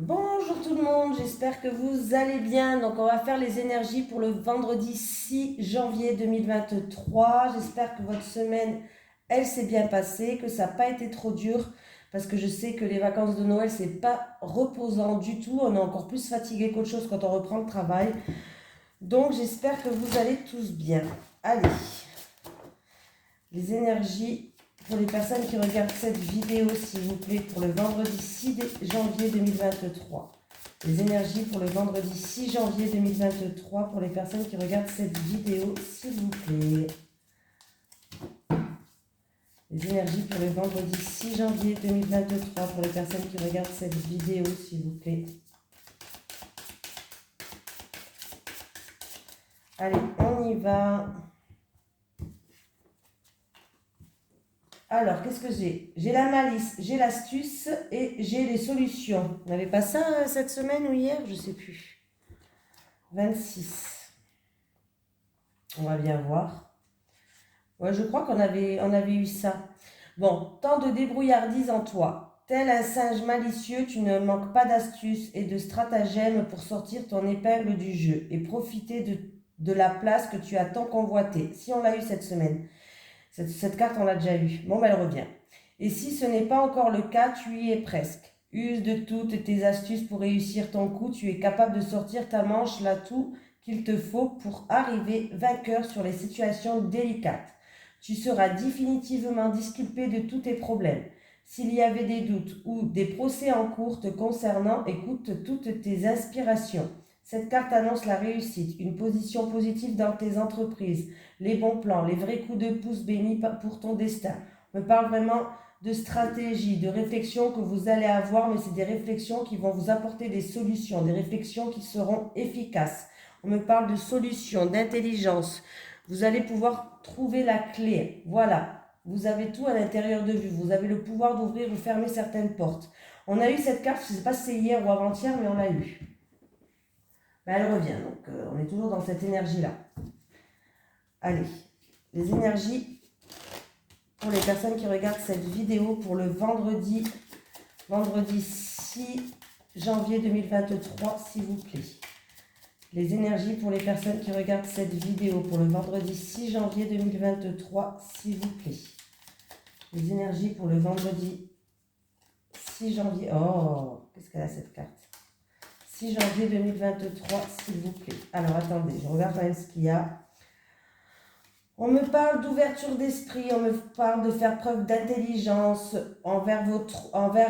Bonjour tout le monde, j'espère que vous allez bien. Donc on va faire les énergies pour le vendredi 6 janvier 2023. J'espère que votre semaine, elle s'est bien passée, que ça n'a pas été trop dur, parce que je sais que les vacances de Noël, c'est pas reposant du tout. On est encore plus fatigué qu'autre chose quand on reprend le travail. Donc j'espère que vous allez tous bien. Allez, les énergies pour les personnes qui regardent cette vidéo, s'il vous plaît, pour le vendredi 6 janvier 2023. Les énergies pour le vendredi 6 janvier 2023 pour les personnes qui regardent cette vidéo, s'il vous plaît. Les énergies pour le vendredi 6 janvier 2023 pour les personnes qui regardent cette vidéo, s'il vous plaît. Allez, on y va. Alors, qu'est-ce que j'ai? J'ai la malice, j'ai l'astuce et j'ai les solutions. On n'avait pas ça cette semaine ou hier? Je ne sais plus. 26. On va bien voir. Ouais, je crois on avait eu ça. Bon, tant de débrouillardise en toi. Tel un singe malicieux, tu ne manques pas d'astuces et de stratagèmes pour sortir ton épingle du jeu et profiter de la place que tu as tant convoitée. Si on l'a eu cette semaine. Cette carte, on l'a déjà eue. Bon, ben, elle revient. Et si ce n'est pas encore le cas, tu y es presque. Use de toutes tes astuces pour réussir ton coup. Tu es capable de sortir ta manche l'atout qu'il te faut pour arriver vainqueur sur les situations délicates. Tu seras définitivement disculpé de tous tes problèmes. S'il y avait des doutes ou des procès en cours te concernant, écoute toutes tes inspirations. Cette carte annonce la réussite, une position positive dans tes entreprises, les bons plans, les vrais coups de pouce bénis pour ton destin. On me parle vraiment de stratégie, de réflexion que vous allez avoir, mais c'est des réflexions qui vont vous apporter des solutions, des réflexions qui seront efficaces. On me parle de solutions, d'intelligence. Vous allez pouvoir trouver la clé. Voilà, vous avez tout à l'intérieur de vous. Vous avez le pouvoir d'ouvrir ou fermer certaines portes. On a eu cette carte, je ne sais pas si c'est hier ou avant-hier, mais on l'a eu. Ben, elle revient, donc on est toujours dans cette énergie-là. Allez, les énergies pour les personnes qui regardent cette vidéo pour le vendredi 6 janvier 2023, s'il vous plaît. Les énergies pour les personnes qui regardent cette vidéo pour le vendredi 6 janvier 2023, s'il vous plaît. Les énergies pour le vendredi 6 janvier... Oh, qu'est-ce qu'elle a cette carte? 6 janvier 2023, s'il vous plaît. Alors, attendez, je regarde quand même ce qu'il y a. On me parle d'ouverture d'esprit, on me parle de faire preuve d'intelligence envers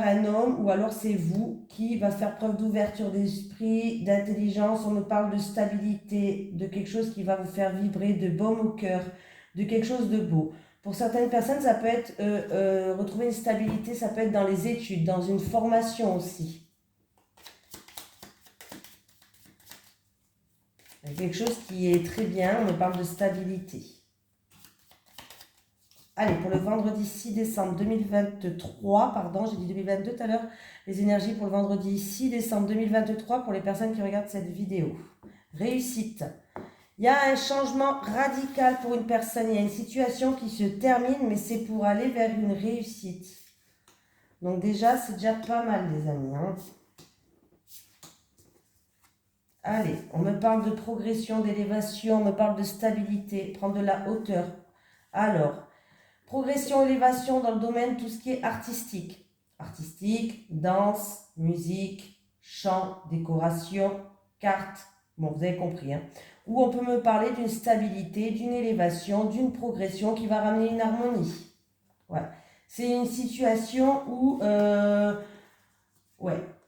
un homme, ou alors c'est vous qui va faire preuve d'ouverture d'esprit, d'intelligence. On me parle de stabilité, de quelque chose qui va vous faire vibrer, de baume au cœur, de quelque chose de beau. Pour certaines personnes, ça peut être retrouver une stabilité, ça peut être dans les études, dans une formation aussi. Il y a quelque chose qui est très bien, on me parle de stabilité. Allez, pour le vendredi 6 décembre 2023, pardon, j'ai dit 2022 tout à l'heure, les énergies pour le vendredi 6 décembre 2023 pour les personnes qui regardent cette vidéo. Réussite. Il y a un changement radical pour une personne, il y a une situation qui se termine, mais c'est pour aller vers une réussite. Donc déjà, c'est déjà pas mal, les amis. Hein. Allez, on me parle de progression, d'élévation, on me parle de stabilité, prendre de la hauteur. Alors, progression, élévation dans le domaine, tout ce qui est artistique. Artistique, danse, musique, chant, décoration, cartes. Bon, vous avez compris. Hein. Ou on peut me parler d'une stabilité, d'une élévation, d'une progression qui va ramener une harmonie. Ouais. C'est une situation où...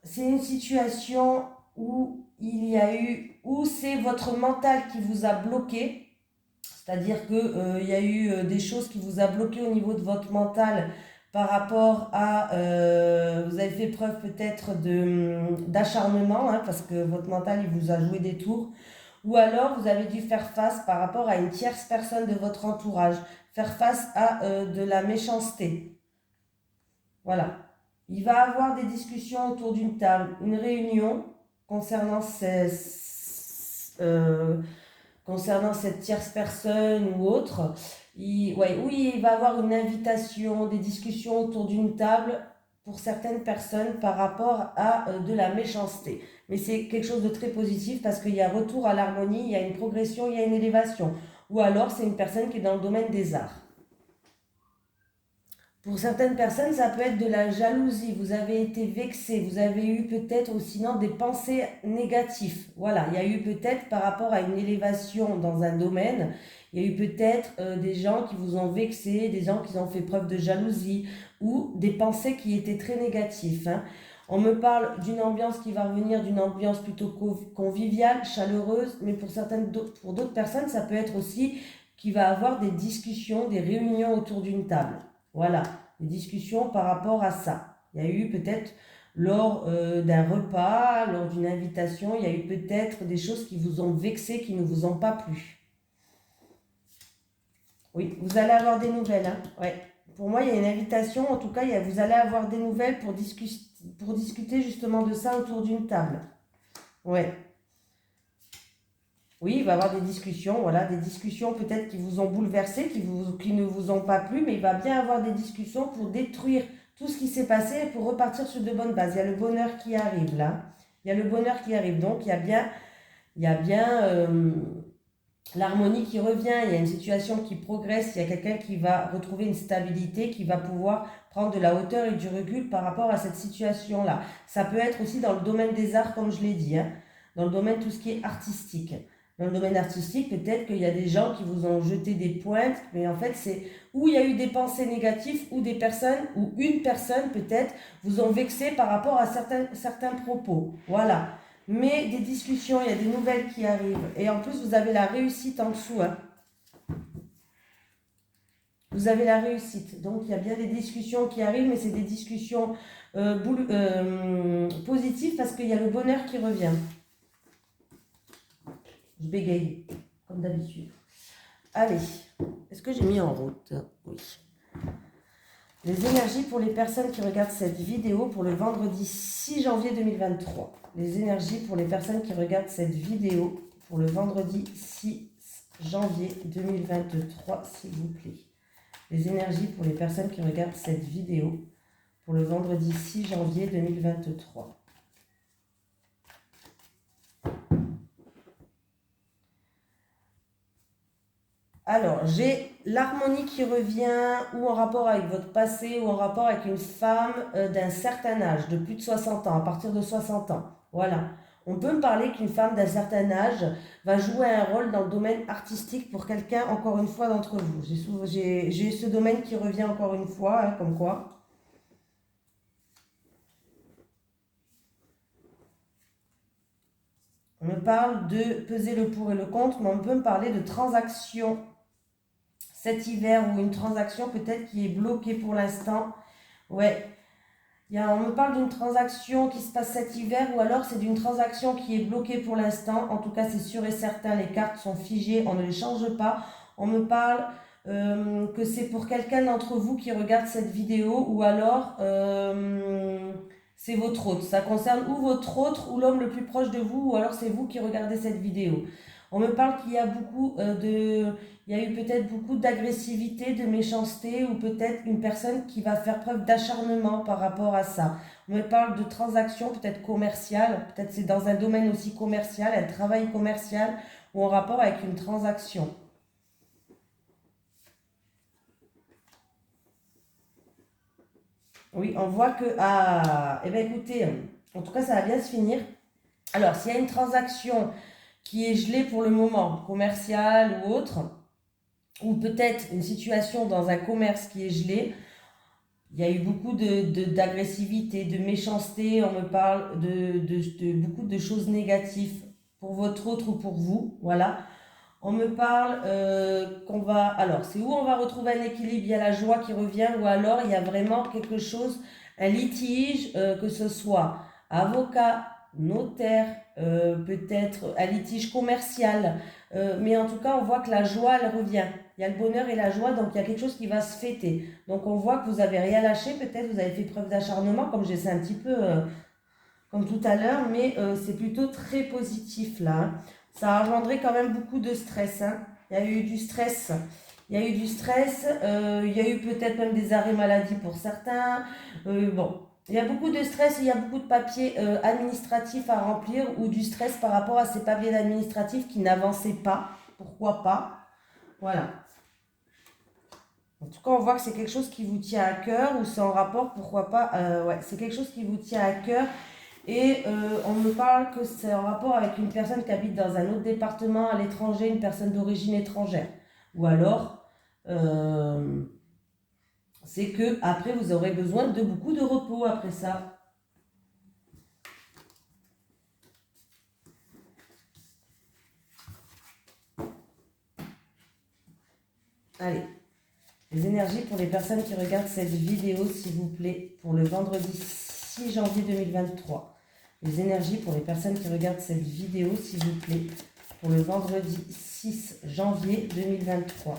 c'est une situation où il y a eu... Où c'est votre mental qui vous a bloqué. C'est-à-dire qu'il y a eu des choses qui vous a bloqué au niveau de votre mental par rapport à... vous avez fait preuve peut-être d'acharnement, hein, parce que votre mental, il vous a joué des tours. Ou alors, vous avez dû faire face par rapport à une tierce personne de votre entourage. Faire face à de la méchanceté. Voilà. Il va y avoir des discussions autour d'une table, une réunion concernant concernant cette tierce personne ou autre, oui, il va avoir une invitation, des discussions autour d'une table pour certaines personnes par rapport à de la méchanceté. Mais c'est quelque chose de très positif parce qu'il y a retour à l'harmonie, il y a une progression, il y a une élévation. Ou alors c'est une personne qui est dans le domaine des arts. Pour certaines personnes, ça peut être de la jalousie, vous avez été vexé, vous avez eu peut-être aussi sinon des pensées négatives. Voilà, il y a eu peut-être par rapport à une élévation dans un domaine, il y a eu peut-être des gens qui vous ont vexé, des gens qui ont fait preuve de jalousie ou des pensées qui étaient très négatives. Hein. On me parle d'une ambiance qui va revenir, d'une ambiance plutôt conviviale, chaleureuse, mais pour d'autres personnes, ça peut être aussi qu'il va avoir des discussions, des réunions autour d'une table. Voilà, des discussions par rapport à ça. Il y a eu peut-être lors d'un repas, lors d'une invitation, il y a eu peut-être des choses qui vous ont vexé, qui ne vous ont pas plu. Oui, vous allez avoir des nouvelles. Hein. Ouais. Pour moi, il y a une invitation. En tout cas, vous allez avoir des nouvelles pour discuter justement de ça autour d'une table. Ouais. Oui, il va y avoir des discussions, voilà, des discussions peut-être qui vous ont bouleversé, qui ne vous ont pas plu, mais il va bien avoir des discussions pour détruire tout ce qui s'est passé et pour repartir sur de bonnes bases. Il y a le bonheur qui arrive là. Il y a le bonheur qui arrive. Donc, il y a bien l'harmonie qui revient. Il y a une situation qui progresse. Il y a quelqu'un qui va retrouver une stabilité, qui va pouvoir prendre de la hauteur et du recul par rapport à cette situation-là. Ça peut être aussi dans le domaine des arts, comme je l'ai dit, hein, dans le domaine tout ce qui est artistique. Dans le domaine artistique, peut-être qu'il y a des gens qui vous ont jeté des pointes, mais en fait, c'est où il y a eu des pensées négatives, ou des personnes, ou une personne peut-être, vous ont vexé par rapport à certains propos. Voilà. Mais des discussions, il y a des nouvelles qui arrivent. Et en plus, vous avez la réussite en dessous. Hein. Vous avez la réussite. Donc, il y a bien des discussions qui arrivent, mais c'est des discussions positives parce qu'il y a le bonheur qui revient. Je bégaye, comme d'habitude. Allez, est-ce que j'ai mis en route? Oui. Les énergies pour les personnes qui regardent cette vidéo pour le vendredi 6 janvier 2023. Les énergies pour les personnes qui regardent cette vidéo pour le vendredi 6 janvier 2023, s'il vous plaît. Les énergies pour les personnes qui regardent cette vidéo pour le vendredi 6 janvier 2023. Alors, j'ai l'harmonie qui revient ou en rapport avec votre passé ou en rapport avec une femme d'un certain âge, de plus de 60 ans, à partir de 60 ans. Voilà. On peut me parler qu'une femme d'un certain âge va jouer un rôle dans le domaine artistique pour quelqu'un, encore une fois, d'entre vous. J'ai ce domaine qui revient encore une fois, hein, comme quoi. On me parle de peser le pour et le contre, mais on peut me parler de transactions cet hiver ou une transaction peut-être qui est bloquée pour l'instant. Ouais. On me parle d'une transaction qui se passe cet hiver ou alors c'est d'une transaction qui est bloquée pour l'instant. En tout cas, c'est sûr et certain, les cartes sont figées, on ne les change pas. On me parle que c'est pour quelqu'un d'entre vous qui regarde cette vidéo ou alors c'est votre autre. Ça concerne ou votre autre ou l'homme le plus proche de vous ou alors c'est vous qui regardez cette vidéo. On me parle qu'il y a il y a eu peut-être beaucoup d'agressivité, de méchanceté ou peut-être une personne qui va faire preuve d'acharnement par rapport à ça. On me parle de transactions peut-être commerciales, peut-être c'est dans un domaine aussi commercial, un travail commercial ou en rapport avec une transaction. Oui, on voit que... Ah, eh bien écoutez, en tout cas ça va bien se finir. Alors, s'il y a une transaction qui est gelée pour le moment, commerciale ou autre, ou peut-être une situation dans un commerce qui est gelé, il y a eu beaucoup d'agressivité, de méchanceté, on me parle de beaucoup de choses négatives pour votre autre ou pour vous, voilà. On me parle qu'on va... Alors, c'est où on va retrouver un équilibre, il y a la joie qui revient, ou alors il y a vraiment quelque chose, un litige, que ce soit avocat, notaire, peut-être un litige commercial, mais en tout cas, on voit que la joie, elle revient. Il y a le bonheur et la joie, donc il y a quelque chose qui va se fêter. Donc on voit que vous n'avez rien lâché, peut-être vous avez fait preuve d'acharnement, comme j'ai un petit peu comme tout à l'heure, mais c'est plutôt très positif là. Hein. Ça a engendré quand même beaucoup de stress. Hein. Il y a eu du stress. Il y a eu du stress, il y a eu peut-être même des arrêts maladie pour certains. Bon, Il y a beaucoup de stress, il y a beaucoup de papiers administratifs à remplir ou du stress par rapport à ces papiers administratifs qui n'avançaient pas. Pourquoi pas? Voilà. En tout cas, on voit que c'est quelque chose qui vous tient à cœur ou c'est en rapport, pourquoi pas, ouais, c'est quelque chose qui vous tient à cœur. Et on me parle que c'est en rapport avec une personne qui habite dans un autre département à l'étranger, une personne d'origine étrangère. Ou alors, euh, c'est que après vous aurez besoin de beaucoup de repos après ça. Allez, les énergies pour les personnes qui regardent cette vidéo, s'il vous plaît, pour le vendredi 6 janvier 2023. Les énergies pour les personnes qui regardent cette vidéo, s'il vous plaît, pour le vendredi 6 janvier 2023.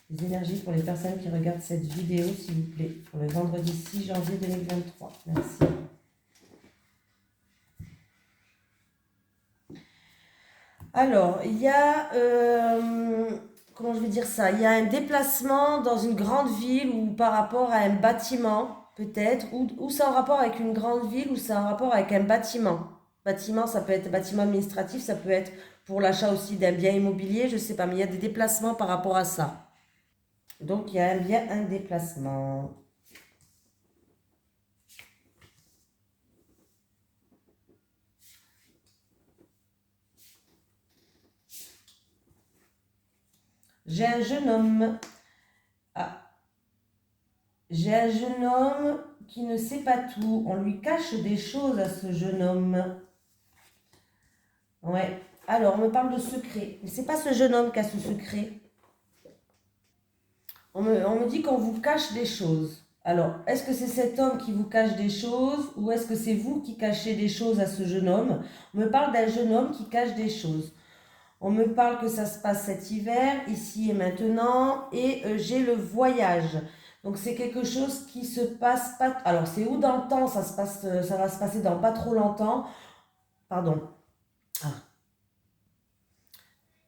Les énergies pour les personnes qui regardent cette vidéo, s'il vous plaît, pour le vendredi 6 janvier 2023. Merci. Alors, il y a, comment je vais dire ça? Il y a un déplacement dans une grande ville ou par rapport à un bâtiment, peut-être, ou c'est en rapport avec une grande ville ou c'est en rapport avec un bâtiment. Bâtiment, ça peut être bâtiment administratif, ça peut être pour l'achat aussi d'un bien immobilier, je ne sais pas, mais il y a des déplacements par rapport à ça. Donc, il y a bien un déplacement. J'ai un jeune homme. Ah, j'ai un jeune homme qui ne sait pas tout. On lui cache des choses à ce jeune homme. Ouais. Alors, on me parle de secret. Mais c'est pas ce jeune homme qui a ce secret. On me dit qu'on vous cache des choses. Alors, est-ce que c'est cet homme qui vous cache des choses ou est-ce que c'est vous qui cachez des choses à ce jeune homme? On me parle d'un jeune homme qui cache des choses. On me parle que ça se passe cet hiver, ici et maintenant, et j'ai le voyage. Donc c'est quelque chose qui se passe pas. Alors c'est où dans le temps? Ça se passe, ça va se passer dans pas trop longtemps. Pardon. Ah.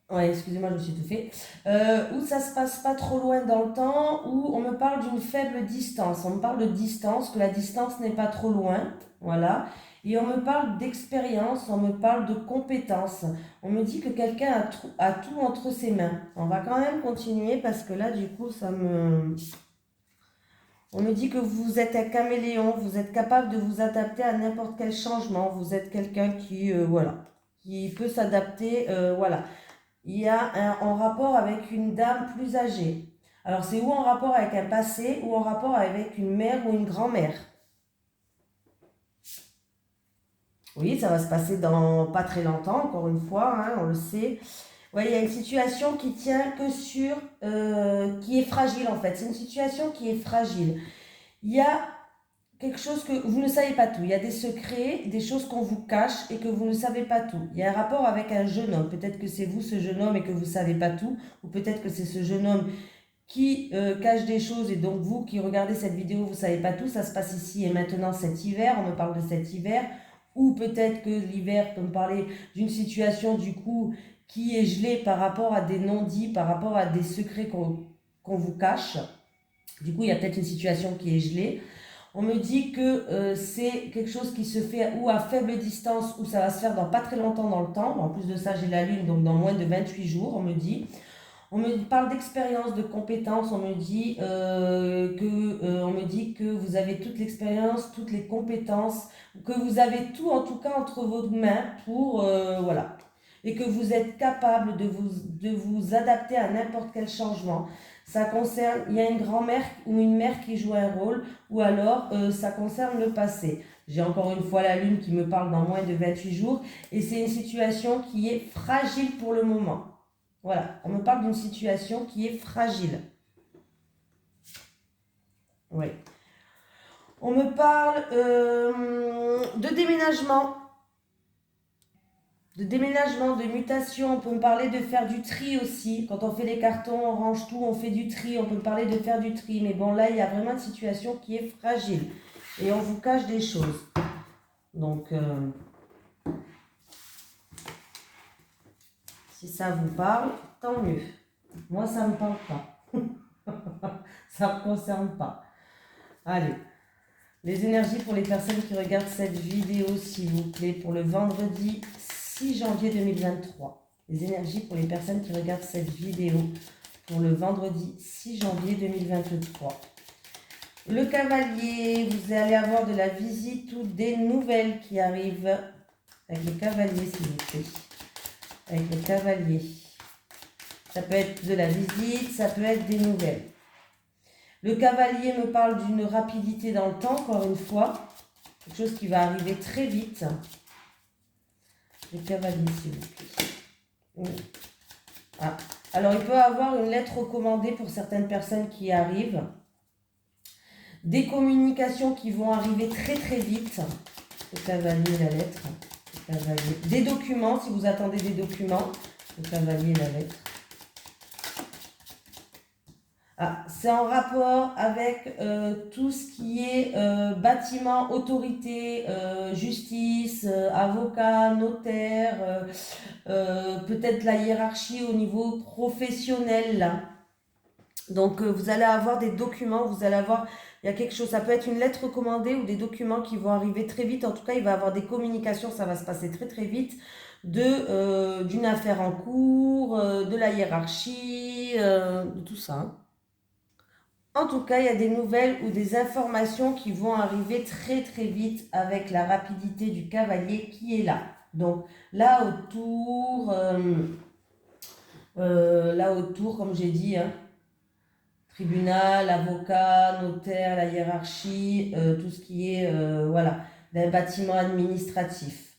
Ouais, excusez-moi, je me suis étouffée. Où ça se passe pas trop loin dans le temps, où on me parle d'une faible distance. On me parle de distance, que la distance n'est pas trop loin. Voilà. Et on me parle d'expérience, on me parle de compétences. On me dit que quelqu'un a tout entre ses mains. On va quand même continuer parce que là, du coup, ça me... On me dit que vous êtes un caméléon, vous êtes capable de vous adapter à n'importe quel changement. Vous êtes quelqu'un qui, voilà, qui peut s'adapter, voilà. Il y a en rapport avec une dame plus âgée. Alors c'est ou en rapport avec un passé ou en rapport avec une mère ou une grand-mère. Oui, ça va se passer dans pas très longtemps, encore une fois, hein, on le sait. Ouais, il y a une situation qui tient que sur, qui est fragile en fait. C'est une situation qui est fragile. Il y a quelque chose que vous ne savez pas tout. Il y a des secrets, des choses qu'on vous cache et que vous ne savez pas tout. Il y a un rapport avec un jeune homme. Peut-être que c'est vous ce jeune homme et que vous ne savez pas tout. Ou peut-être que c'est ce jeune homme qui cache des choses et donc vous qui regardez cette vidéo, vous ne savez pas tout. Ça se passe ici et maintenant cet hiver. On me parle de cet hiver. Ou peut-être que l'hiver peut me parler d'une situation du coup qui est gelée par rapport à des non-dits, par rapport à des secrets qu'on vous cache. Du coup, il y a peut-être une situation qui est gelée. On me dit que c'est quelque chose qui se fait ou à faible distance ou ça va se faire dans pas très longtemps dans le temps. En plus de ça, j'ai la lune, donc dans moins de 28 jours, on me dit. On me parle d'expérience, de compétences. On me dit que vous avez toute l'expérience, toutes les compétences, que vous avez tout en tout cas entre vos mains pour voilà, et que vous êtes capable de vous adapter à n'importe quel changement. Ça concerne, il y a une grand-mère ou une mère qui joue un rôle, ou alors ça concerne le passé. J'ai encore une fois la lune qui me parle dans moins de 28 jours, et c'est une situation qui est fragile pour le moment. Voilà, on me parle d'une situation qui est fragile. Oui. On me parle de déménagement. De déménagement, de mutation. On peut me parler de faire du tri aussi. Quand on fait les cartons, on range tout, on fait du tri. On peut me parler de faire du tri. Mais bon, là, il y a vraiment une situation qui est fragile. Et on vous cache des choses. Donc, si ça vous parle, tant mieux. Moi, ça ne me parle pas. Ça ne me concerne pas. Allez. Les énergies pour les personnes qui regardent cette vidéo, s'il vous plaît, pour le vendredi 6 janvier 2023. Les énergies pour les personnes qui regardent cette vidéo pour le vendredi 6 janvier 2023. Le cavalier, vous allez avoir de la visite ou des nouvelles qui arrivent. Avec le cavalier, s'il vous plaît. Avec le cavalier. Ça peut être de la visite, ça peut être des nouvelles. Le cavalier me parle d'une rapidité dans le temps, encore une fois. Quelque chose qui va arriver très vite. Le cavalier, s'il vous plaît. Oui. Ah. Alors, il peut avoir une lettre recommandée pour certaines personnes qui arrivent. Des communications qui vont arriver très très vite. Le cavalier, la lettre. Le cavalier. Des documents, si vous attendez des documents. Le cavalier, la lettre. Ah, c'est en rapport avec tout ce qui est bâtiment, autorité, justice, avocat, notaire, peut-être la hiérarchie au niveau professionnel. Là. Donc vous allez avoir des documents, vous allez avoir, il y a quelque chose, ça peut être une lettre recommandée ou des documents qui vont arriver très vite. En tout cas, il va y avoir des communications, ça va se passer très très vite, d'une affaire en cours, de la hiérarchie, de tout ça. Hein. En tout cas, il y a des nouvelles ou des informations qui vont arriver très très vite avec la rapidité du cavalier qui est là. Donc là autour, comme j'ai dit, hein, tribunal, avocat, notaire, la hiérarchie, tout ce qui est voilà, d'un bâtiment administratif.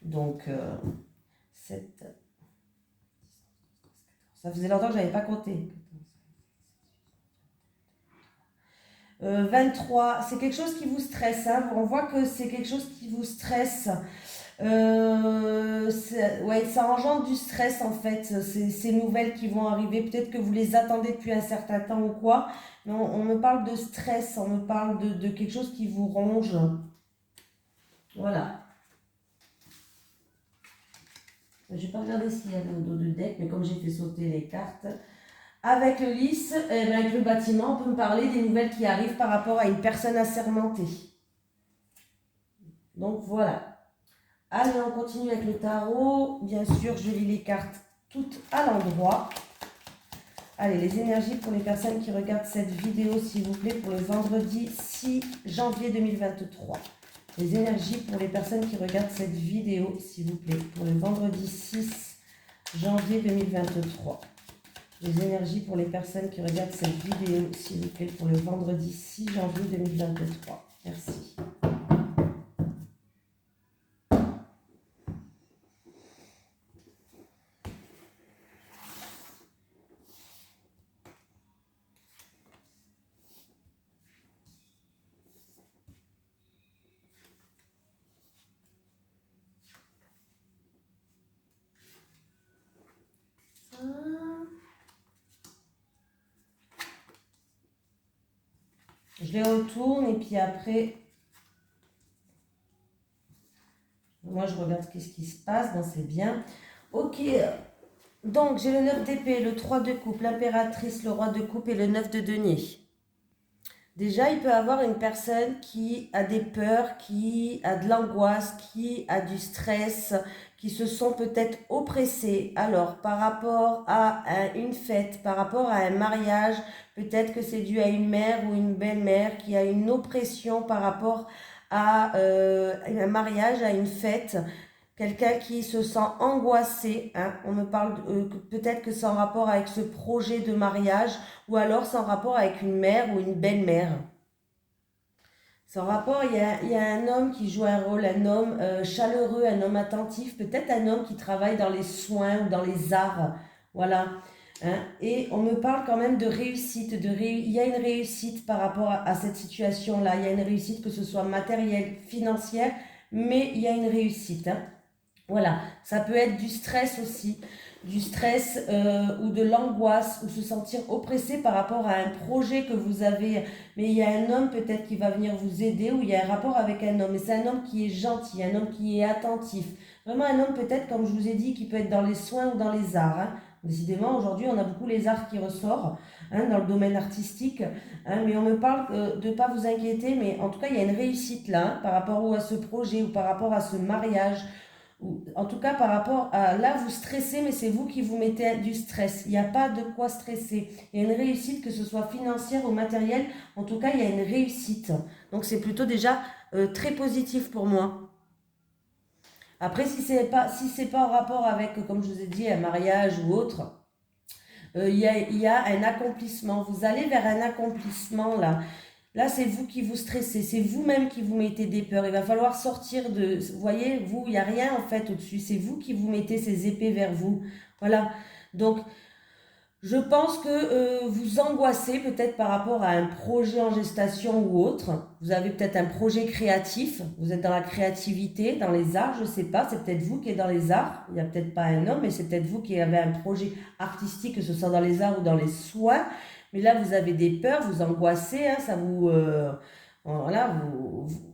Donc, ça faisait longtemps que je n'avais pas compté. 23, c'est quelque chose qui vous stresse. Hein. On voit que c'est quelque chose qui vous stresse. Ouais, ça engendre du stress en fait, ces nouvelles qui vont arriver. Peut-être que vous les attendez depuis un certain temps ou quoi. Mais on me parle de stress, on me parle de quelque chose qui vous ronge. Voilà. Je vais pas regarder s'il y a le dos de deck, mais comme j'ai fait sauter les cartes. Avec le lys, avec le bâtiment, on peut me parler des nouvelles qui arrivent par rapport à une personne assermentée. Donc voilà. Allez, on continue avec le tarot. Bien sûr, je lis les cartes toutes à l'endroit. Allez, les énergies pour les personnes qui regardent cette vidéo, s'il vous plaît, pour le vendredi 6 janvier 2023. Les énergies pour les personnes qui regardent cette vidéo, s'il vous plaît, pour le vendredi 6 janvier 2023. Les énergies pour les personnes qui regardent cette vidéo, s'il vous plaît, pour le vendredi 6 janvier 2023. Merci. Je les retourne et puis après, moi je regarde qu'est-ce qui se passe, bon c'est bien. Ok, donc j'ai le 9 d'épée, le 3 de coupe, l'impératrice, le roi de coupe et le 9 de denier. Déjà, il peut y avoir une personne qui a des peurs, qui a de l'angoisse, qui a du stress, qui se sont peut-être oppressés. Alors, par rapport à une fête, par rapport à un mariage, peut-être que c'est dû à une mère ou une belle-mère qui a une oppression par rapport à un mariage, à une fête. Quelqu'un qui se sent angoissé, hein, on me parle peut-être que c'est en rapport avec ce projet de mariage ou alors c'est en rapport avec une mère ou une belle-mère. C'est en rapport, il y a un homme qui joue un rôle, un homme chaleureux, un homme attentif, peut-être un homme qui travaille dans les soins ou dans les arts, voilà. Hein, et on me parle quand même de réussite, il y a une réussite par rapport à cette situation-là, il y a une réussite que ce soit matérielle, financière, mais il y a une réussite, hein. Voilà, ça peut être du stress aussi, du stress ou de l'angoisse ou se sentir oppressé par rapport à un projet que vous avez. Mais il y a un homme peut-être qui va venir vous aider ou il y a un rapport avec un homme. Et c'est un homme qui est gentil, un homme qui est attentif. Vraiment un homme peut-être, comme je vous ai dit, qui peut être dans les soins ou dans les arts. Hein. Décidément, aujourd'hui, on a beaucoup les arts qui ressortent hein, dans le domaine artistique. Hein, mais on me parle de ne pas vous inquiéter, mais en tout cas, il y a une réussite là, hein, par rapport à ce projet ou par rapport à ce mariage. Ou, en tout cas, par rapport à... Là, vous stressez, mais c'est vous qui vous mettez du stress. Il n'y a pas de quoi stresser. Il y a une réussite, que ce soit financière ou matérielle. En tout cas, il y a une réussite. Donc, c'est plutôt déjà très positif pour moi. Après, si c'est pas en rapport avec, comme je vous ai dit, un mariage ou autre, il y a un accomplissement. Vous allez vers un accomplissement là. Là, c'est vous qui vous stressez, c'est vous-même qui vous mettez des peurs. Il va falloir sortir de... Vous voyez, vous, il n'y a rien en fait au-dessus. C'est vous qui vous mettez ces épées vers vous. Voilà. Donc, je pense que vous angoissez peut-être par rapport à un projet en gestation ou autre. Vous avez peut-être un projet créatif. Vous êtes dans la créativité, dans les arts, je ne sais pas. C'est peut-être vous qui êtes dans les arts. Il n'y a peut-être pas un homme, mais c'est peut-être vous qui avez un projet artistique, que ce soit dans les arts ou dans les soins. Mais là, vous avez des peurs, vous angoissez, hein, ça vous... voilà,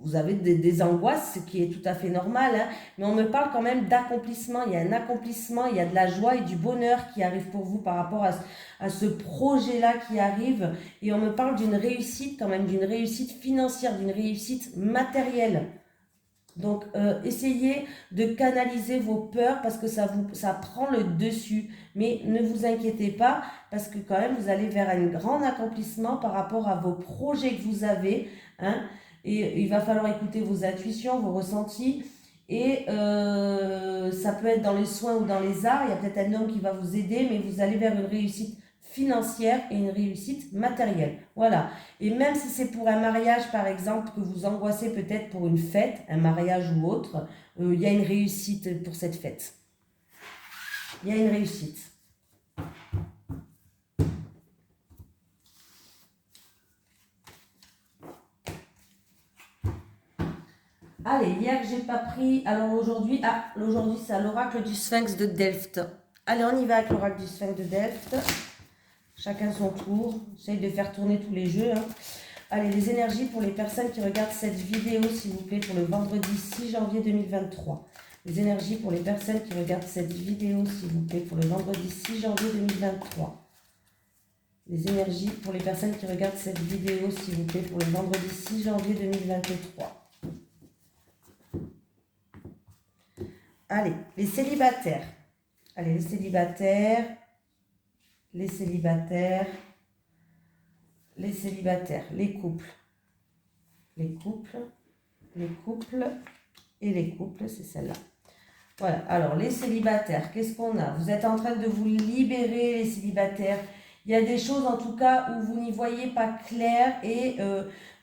vous avez des angoisses, ce qui est tout à fait normal, hein, mais on me parle quand même d'accomplissement. Il y a un accomplissement, il y a de la joie et du bonheur qui arrive pour vous par rapport à ce projet-là qui arrive. Et on me parle d'une réussite quand même, d'une réussite financière, d'une réussite matérielle. Donc, essayez de canaliser vos peurs parce que ça prend le dessus. Mais ne vous inquiétez pas parce que quand même, vous allez vers un grand accomplissement par rapport à vos projets que vous avez. Hein, et il va falloir écouter vos intuitions, vos ressentis. Et ça peut être dans les soins ou dans les arts. Il y a peut-être un homme qui va vous aider, mais vous allez vers une réussite financière et une réussite matérielle. Voilà. Et même si c'est pour un mariage, par exemple, que vous angoissez peut-être pour une fête, un mariage ou autre, il y a une réussite pour cette fête. Il y a une réussite. Allez, hier j'ai pas pris. Alors aujourd'hui, c'est à l'oracle du Sphinx de Delft. Allez, on y va avec l'oracle du Sphinx de Delft. Chacun son tour. J'essaye de faire tourner tous les jeux. Hein. Allez, les énergies pour les personnes qui regardent cette vidéo, s'il vous plaît, pour le vendredi 6 janvier 2023. Les énergies pour les personnes qui regardent cette vidéo, s'il vous plaît, pour le vendredi 6 janvier 2023. Les énergies pour les personnes qui regardent cette vidéo, s'il vous plaît, pour le vendredi 6 janvier 2023. Allez, les célibataires. Allez, les célibataires. Les célibataires. Les célibataires. Les couples. Les couples. Les couples. Et les couples, c'est celle-là. Voilà, alors les célibataires, qu'est-ce qu'on a? Vous êtes en train de vous libérer, les célibataires. Il y a des choses en tout cas où vous n'y voyez pas clair et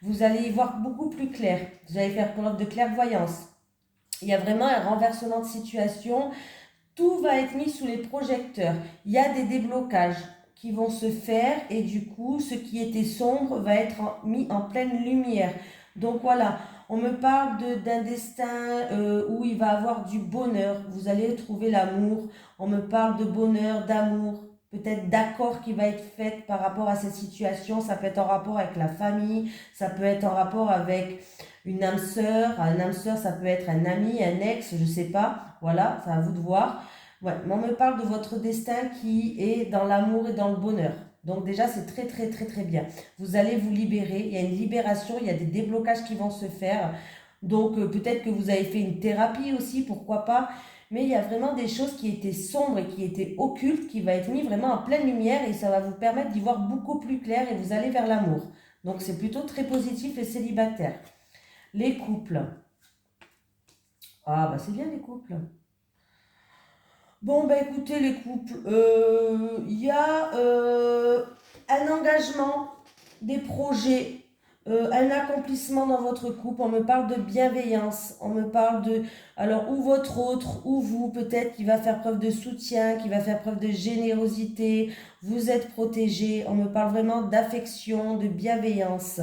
vous allez y voir beaucoup plus clair. Vous allez faire preuve de clairvoyance. Il y a vraiment un renversement de situation. Tout va être mis sous les projecteurs. Il y a des déblocages qui vont se faire et du coup, ce qui était sombre va être mis en pleine lumière. Donc voilà, on me parle d'un destin où il va avoir du bonheur. Vous allez trouver l'amour. On me parle de bonheur, d'amour, peut-être d'accord qui va être fait par rapport à cette situation. Ça peut être en rapport avec la famille, ça peut être en rapport avec une âme sœur. Un âme sœur, ça peut être un ami, un ex, je sais pas. Voilà, c'est à vous de voir. Ouais, mais on me parle de votre destin qui est dans l'amour et dans le bonheur. Donc déjà, c'est très, très, très, très bien. Vous allez vous libérer. Il y a une libération, il y a des déblocages qui vont se faire. Donc peut-être que vous avez fait une thérapie aussi, pourquoi pas. Mais il y a vraiment des choses qui étaient sombres et qui étaient occultes, qui va être mis vraiment en pleine lumière et ça va vous permettre d'y voir beaucoup plus clair et vous allez vers l'amour. Donc c'est plutôt très positif les célibataires. Les couples. Ah bah c'est bien les couples. Bon, bah écoutez, les couples, il y a un engagement, des projets, un accomplissement dans votre couple. On me parle de bienveillance, on me parle de, alors, ou votre autre, ou vous, peut-être, qui va faire preuve de soutien, qui va faire preuve de générosité. Vous êtes protégé. On me parle vraiment d'affection, de bienveillance.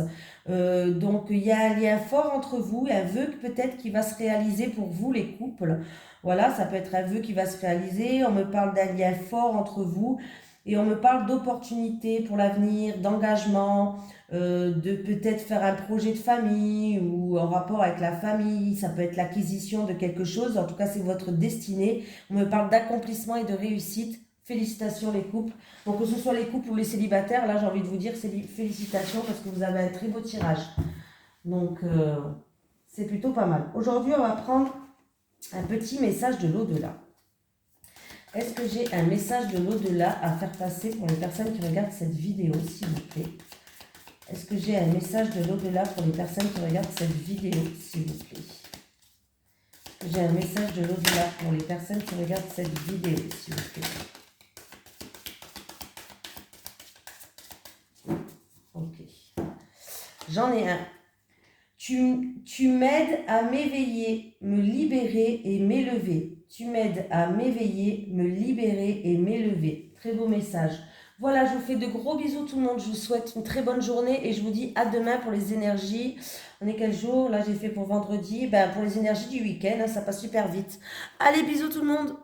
Donc, il y a un lien fort entre vous, un vœu peut-être qui va se réaliser pour vous, les couples. Voilà, ça peut être un vœu qui va se réaliser. On me parle d'un lien fort entre vous et on me parle d'opportunités pour l'avenir, d'engagement, de peut-être faire un projet de famille ou en rapport avec la famille. Ça peut être l'acquisition de quelque chose. En tout cas, c'est votre destinée. On me parle d'accomplissement et de réussite Félicitations les couples. Donc que ce soit les couples ou les célibataires, là j'ai envie de vous dire félicitations parce que vous avez un très beau tirage. Donc c'est plutôt pas mal. Aujourd'hui on va prendre un petit message de l'au-delà. Est-ce que j'ai un message de l'au-delà à faire passer pour les personnes qui regardent cette vidéo, s'il vous plaît? Est-ce que j'ai un message de l'au-delà pour les personnes qui regardent cette vidéo, s'il vous plaît? J'ai un message de l'au-delà pour les personnes qui regardent cette vidéo, s'il vous plaît. Ok. J'en ai un. Tu m'aides à m'éveiller, me libérer et m'élever. Tu m'aides à m'éveiller, me libérer et m'élever. Très beau message. Voilà, je vous fais de gros bisous tout le monde. Je vous souhaite une très bonne journée et je vous dis à demain pour les énergies. On est quel jour? Là, j'ai fait pour vendredi. Pour les énergies du week-end, ça passe super vite. Allez, bisous tout le monde.